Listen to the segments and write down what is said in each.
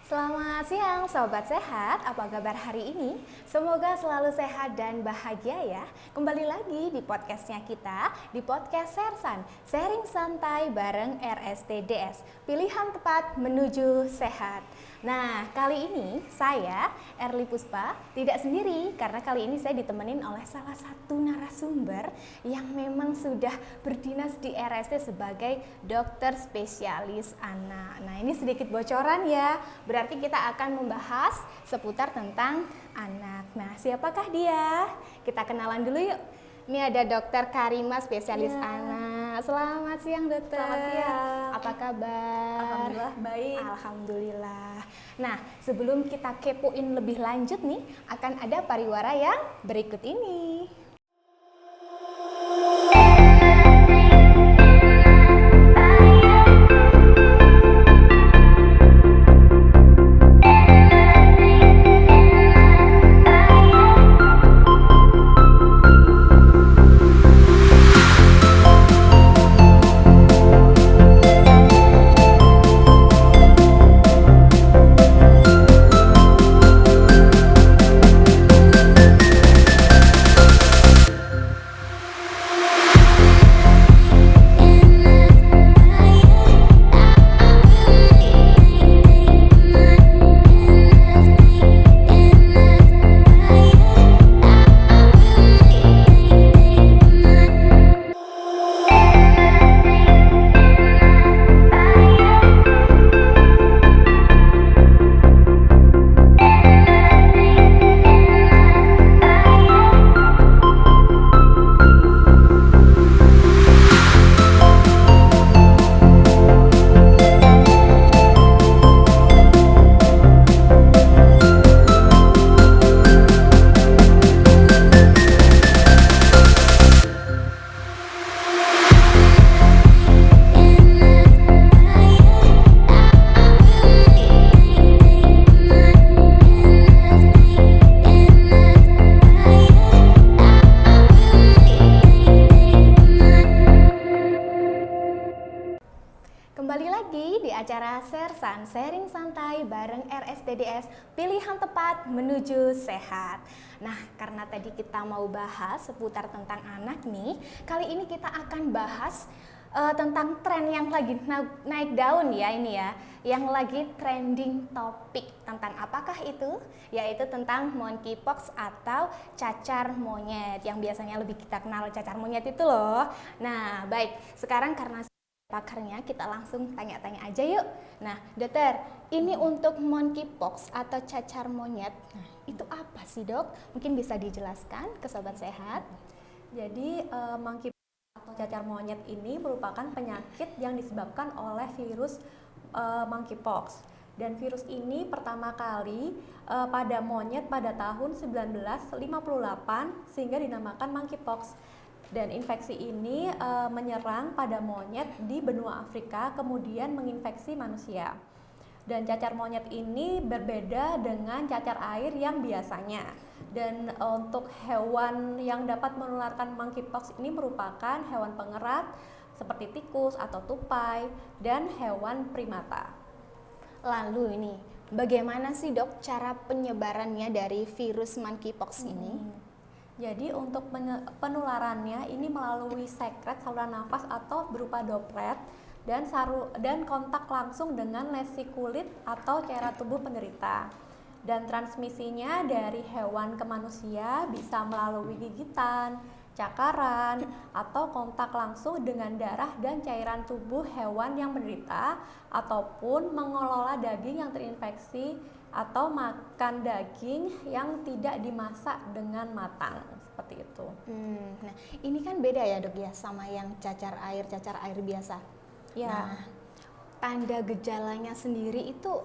Selamat siang Sobat Sehat, apa kabar hari ini? Semoga selalu sehat dan bahagia ya. Kembali lagi di podcastnya kita, di podcast Sersan, sharing santai bareng RSTDS, pilihan tepat menuju sehat. Nah, kali ini saya, Erli Puspa, tidak sendiri karena kali ini saya ditemenin oleh salah satu narasumber yang memang sudah berdinas di RST sebagai dokter spesialis anak. Nah, ini sedikit bocoran ya, berarti kita akan membahas seputar tentang anak. Nah, siapakah dia? Kita kenalan dulu yuk. Ini ada Dokter Karima, spesialis anak. Selamat siang, Dokter. Selamat siang. Apa kabar? Alhamdulillah baik. Alhamdulillah. Nah, sebelum kita kepoin lebih lanjut nih, akan ada pariwara yang berikut ini. Kembali lagi di acara Sersan, sharing santai bareng RSTDS, pilihan tepat menuju sehat. Nah, karena tadi kita mau bahas seputar tentang anak nih, kali ini kita akan bahas tentang tren yang lagi naik daun ya ini ya, yang lagi trending topik. Tentang apakah itu? Yaitu tentang monkeypox atau cacar monyet, yang biasanya lebih kita kenal cacar monyet itu loh. Nah, baik, sekarang karena pakarnya, kita langsung tanya-tanya aja yuk. Nah, dokter, ini untuk monkeypox atau cacar monyet, nah itu apa sih dok? Mungkin bisa dijelaskan ke sobat sehat. Jadi monkeypox atau cacar monyet ini merupakan penyakit yang disebabkan oleh virus monkeypox. Dan virus ini pertama kali pada monyet pada tahun 1958 sehingga dinamakan monkeypox. Dan infeksi ini menyerang pada monyet di benua Afrika, kemudian menginfeksi manusia. Dan cacar monyet ini berbeda dengan cacar air yang biasanya. Dan untuk hewan yang dapat menularkan monkeypox ini merupakan hewan pengerat seperti tikus atau tupai dan hewan primata. Lalu ini, bagaimana sih dok cara penyebarannya dari virus monkeypox ini? Jadi untuk penularannya ini melalui sekret saluran nafas atau berupa droplet dan kontak langsung dengan lesi kulit atau cairan tubuh penderita. Dan transmisinya dari hewan ke manusia bisa melalui gigitan, cakaran, atau kontak langsung dengan darah dan cairan tubuh hewan yang menderita, ataupun mengelola daging yang terinfeksi atau makan daging yang tidak dimasak dengan matang, seperti itu. Nah, ini kan beda ya dok ya sama yang cacar air biasa. Ya. Nah, tanda gejalanya sendiri itu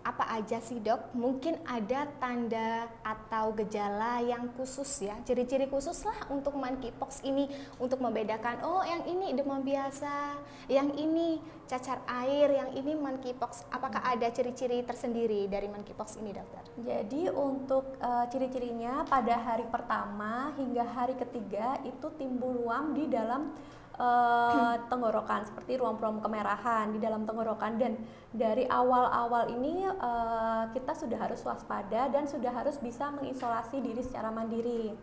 apa aja sih dok? Mungkin ada tanda atau gejala yang khusus ya, ciri-ciri khusus lah untuk monkeypox ini untuk membedakan, oh yang ini demam biasa, yang ini cacar air, yang ini monkeypox. Apakah ada ciri-ciri tersendiri dari monkeypox ini dokter? Jadi untuk ciri-cirinya pada hari pertama hingga hari ketiga itu timbul ruam di dalam tenggorokan seperti ruam-ruam kemerahan di dalam tenggorokan, dan dari awal-awal ini kita sudah harus waspada dan sudah harus bisa mengisolasi diri secara mandiri.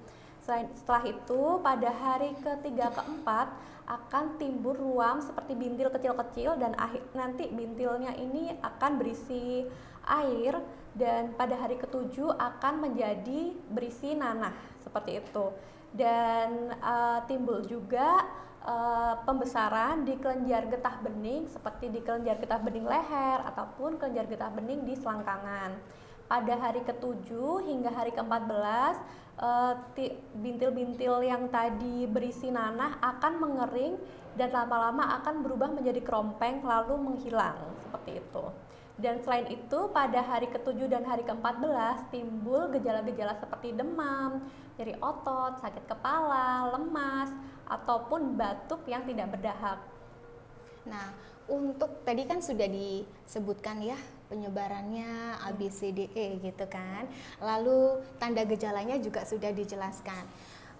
Setelah itu pada hari ketiga keempat akan timbul ruam seperti bintil kecil-kecil, dan nanti bintilnya ini akan berisi air, dan pada hari ketujuh akan menjadi berisi nanah seperti itu. Dan timbul juga pembesaran di kelenjar getah bening seperti di kelenjar getah bening leher ataupun kelenjar getah bening di selangkangan. Pada hari ketujuh hingga hari ke-14 bintil-bintil yang tadi berisi nanah akan mengering dan lama-lama akan berubah menjadi kerompeng lalu menghilang seperti itu. Dan selain itu pada hari ke-7 dan hari ke-14 timbul gejala-gejala seperti demam, nyeri otot, sakit kepala, lemas, ataupun batuk yang tidak berdahak. Nah, untuk tadi kan sudah disebutkan ya penyebarannya ABCDE gitu kan. Lalu tanda gejalanya juga sudah dijelaskan.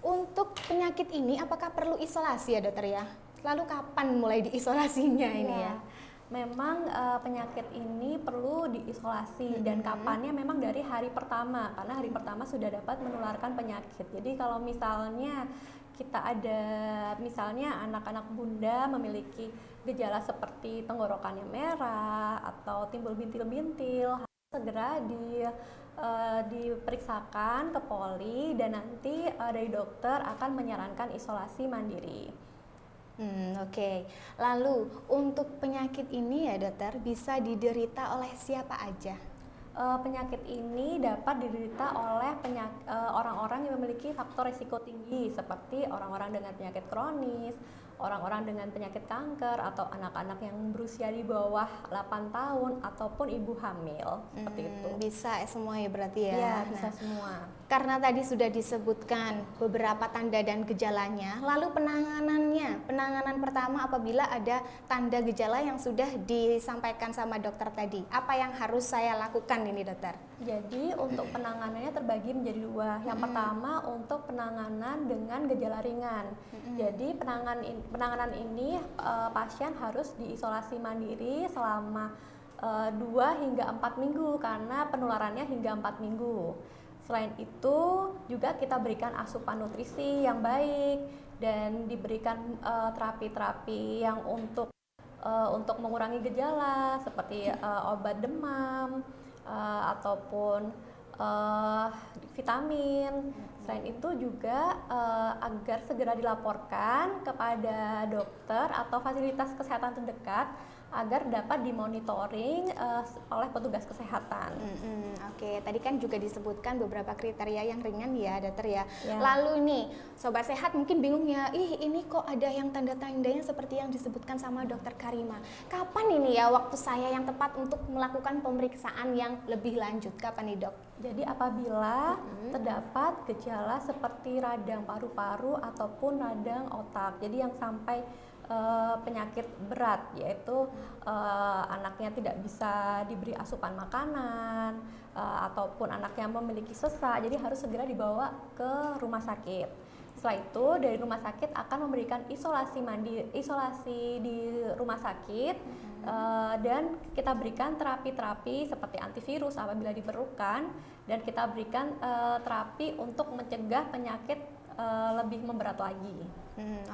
Untuk penyakit ini apakah perlu isolasi ya dokter ya? Lalu kapan mulai diisolasinya ini ya? Memang penyakit ini perlu diisolasi dan kapannya memang dari hari pertama, karena hari pertama sudah dapat menularkan penyakit. Jadi kalau misalnya kita ada misalnya anak-anak bunda memiliki gejala seperti tenggorokannya merah atau timbul bintil-bintil, harus segera diperiksakan ke poli, dan nanti dari dokter akan menyarankan isolasi mandiri. Oke. Lalu untuk penyakit ini ya dokter bisa diderita oleh siapa aja? Penyakit ini dapat diderita oleh orang-orang yang memiliki faktor risiko tinggi seperti orang-orang dengan penyakit kronis, orang-orang dengan penyakit kanker, atau anak-anak yang berusia di bawah 8 tahun ataupun ibu hamil seperti itu. Bisa semua ya berarti ya? Iya, bisa semua. Karena tadi sudah disebutkan beberapa tanda dan gejalanya, lalu penanganan pertama apabila ada tanda gejala yang sudah disampaikan sama dokter tadi, apa yang harus saya lakukan ini dokter? Jadi untuk penanganannya terbagi menjadi dua. Yang pertama untuk penanganan dengan gejala ringan. Jadi penanganan ini pasien harus diisolasi mandiri selama 2 hingga 4 minggu karena penularannya hingga 4 minggu. Selain itu juga kita berikan asupan nutrisi yang baik dan diberikan terapi-terapi yang untuk mengurangi gejala seperti obat demam ataupun vitamin. Selain itu juga agar segera dilaporkan kepada dokter atau fasilitas kesehatan terdekat agar dapat dimonitoring oleh petugas kesehatan. Oke, tadi kan juga disebutkan beberapa kriteria yang ringan ya dokter ya. Ya. Lalu nih sobat sehat mungkin bingung ya, ini kok ada yang tanda-tandanya seperti yang disebutkan sama dokter Karima. Kapan ini ya waktu saya yang tepat untuk melakukan pemeriksaan yang lebih lanjut? Kapan nih dok? Jadi apabila terdapat gejala seperti radang paru-paru ataupun radang otak, jadi yang sampai penyakit berat, yaitu anaknya tidak bisa diberi asupan makanan ataupun anaknya memiliki sesak, jadi harus segera dibawa ke rumah sakit. Setelah itu dari rumah sakit akan memberikan isolasi di rumah sakit dan kita berikan terapi-terapi seperti antivirus apabila diperlukan, dan kita berikan terapi untuk mencegah penyakit lebih memberat lagi.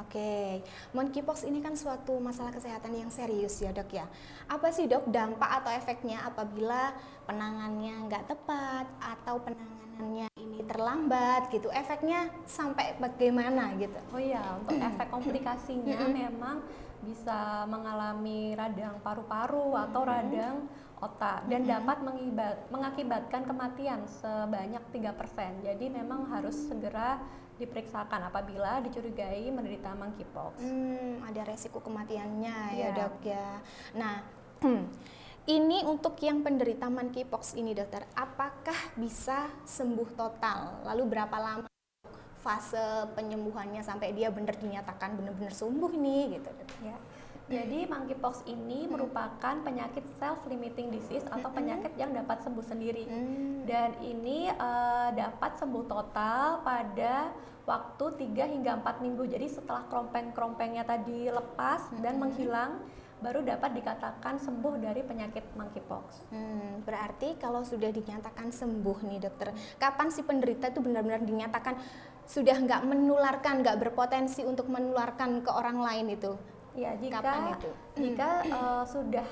Oke. Monkeypox ini kan suatu masalah kesehatan yang serius ya dok ya. Apa sih dok dampak atau efeknya apabila penanganannya nggak tepat atau penanganannya ini terlambat gitu? Efeknya sampai bagaimana gitu? Oh iya, untuk efek komplikasinya memang bisa mengalami radang paru-paru atau radang otak dan dapat mengakibatkan kematian sebanyak 3%. Jadi memang harus segera diperiksakan apabila dicurigai menderita monkeypox. Ada resiko kematiannya ya Iya. dok ya. Nah, ini untuk yang penderita monkeypox ini dokter, apakah bisa sembuh total? Lalu berapa lama fase penyembuhannya sampai dia benar dinyatakan benar-benar sembuh nih gitu? Ya. Jadi monkeypox ini merupakan penyakit self-limiting disease atau penyakit yang dapat sembuh sendiri. Dan ini dapat sembuh total pada waktu 3 hingga 4 minggu. Jadi setelah krompeng-krompengnya tadi lepas dan menghilang, baru dapat dikatakan sembuh dari penyakit monkeypox. Berarti kalau sudah dinyatakan sembuh nih dokter, kapan si penderita itu benar-benar dinyatakan sudah nggak menularkan, nggak berpotensi untuk menularkan ke orang lain itu? Ya, Kapan itu? jika sudah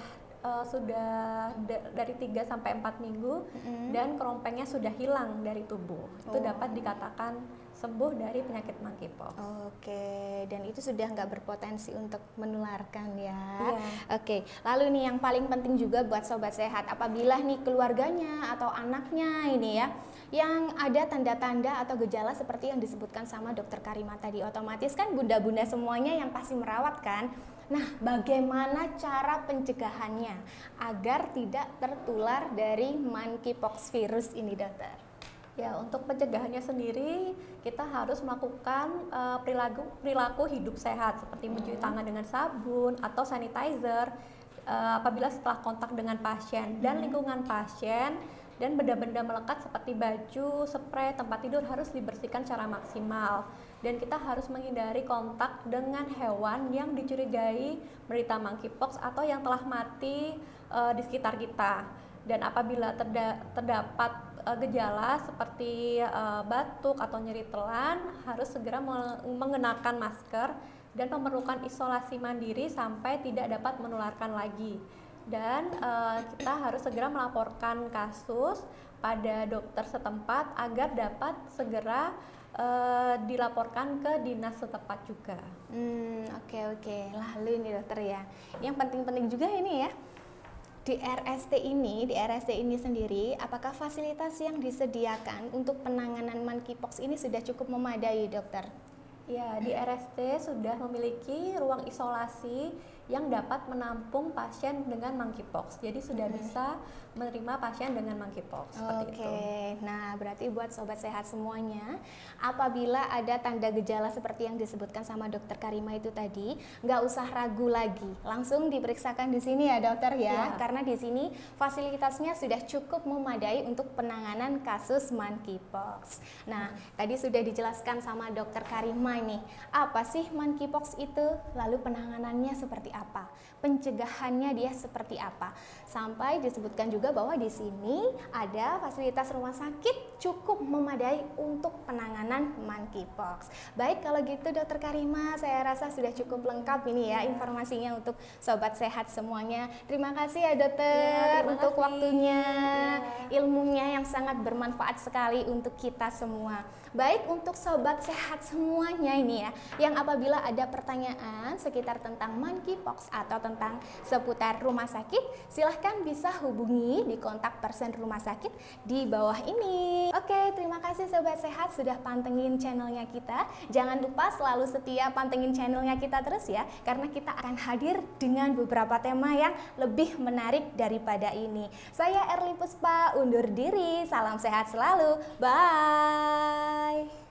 dari 3 sampai 4 minggu dan kerompengnya sudah hilang dari tubuh, itu dapat dikatakan sembuh dari penyakit monkeypox. Oke, dan itu sudah nggak berpotensi untuk menularkan ya. Iya. Oke, lalu nih yang paling penting juga buat sobat sehat, apabila nih keluarganya atau anaknya ini ya, yang ada tanda-tanda atau gejala seperti yang disebutkan sama dokter Karima tadi, otomatis kan bunda-bunda semuanya yang pasti merawat kan. Nah, bagaimana cara pencegahannya agar tidak tertular dari monkeypox virus ini, dokter? Ya, untuk pencegahannya sendiri kita harus melakukan perilaku hidup sehat seperti mencuci tangan dengan sabun atau sanitizer apabila setelah kontak dengan pasien dan lingkungan pasien, dan benda-benda melekat seperti baju, spray, tempat tidur harus dibersihkan secara maksimal. Dan kita harus menghindari kontak dengan hewan yang dicurigai menderita monkeypox atau yang telah mati di sekitar kita. Dan apabila terdapat gejala seperti batuk atau nyeri telan, harus segera mengenakan masker dan memerlukan isolasi mandiri sampai tidak dapat menularkan lagi. Dan kita harus segera melaporkan kasus pada dokter setempat agar dapat segera dilaporkan ke dinas setempat juga. Oke. Lalu ini dokter ya, yang penting-penting juga ini ya, di RST ini sendiri, apakah fasilitas yang disediakan untuk penanganan monkeypox ini sudah cukup memadai, dokter? Ya, di RST sudah memiliki ruang isolasi yang dapat menampung pasien dengan monkeypox. Jadi sudah bisa menerima pasien dengan monkeypox seperti itu. Nah berarti buat sobat sehat semuanya, apabila ada tanda gejala seperti yang disebutkan sama dokter Karima itu tadi, nggak usah ragu lagi, langsung diperiksakan di sini ya dokter ya, karena di sini fasilitasnya sudah cukup memadai untuk penanganan kasus monkeypox. Nah tadi sudah dijelaskan sama dokter Karima nih, apa sih monkeypox itu, lalu penanganannya seperti apa, pencegahannya dia seperti apa, sampai disebutkan juga bahwa di sini ada fasilitas rumah sakit cukup memadai untuk penanganan monkeypox. Baik, kalau gitu dokter Karima, saya rasa sudah cukup lengkap ini ya informasinya untuk sobat sehat semuanya. Terima kasih ya dokter untuk waktunya, ilmunya yang sangat bermanfaat sekali untuk kita semua. Baik, untuk sobat sehat semuanya ini ya, yang apabila ada pertanyaan sekitar tentang monkeypox atau tentang seputar rumah sakit, silahkan bisa hubungi di kontak person rumah sakit di bawah ini. Oke, terima kasih sobat sehat sudah pantengin channelnya kita. Jangan lupa selalu setia pantengin channelnya kita terus ya, karena kita akan hadir dengan beberapa tema yang lebih menarik daripada ini. Saya Erli Puspa undur diri, salam sehat selalu, bye.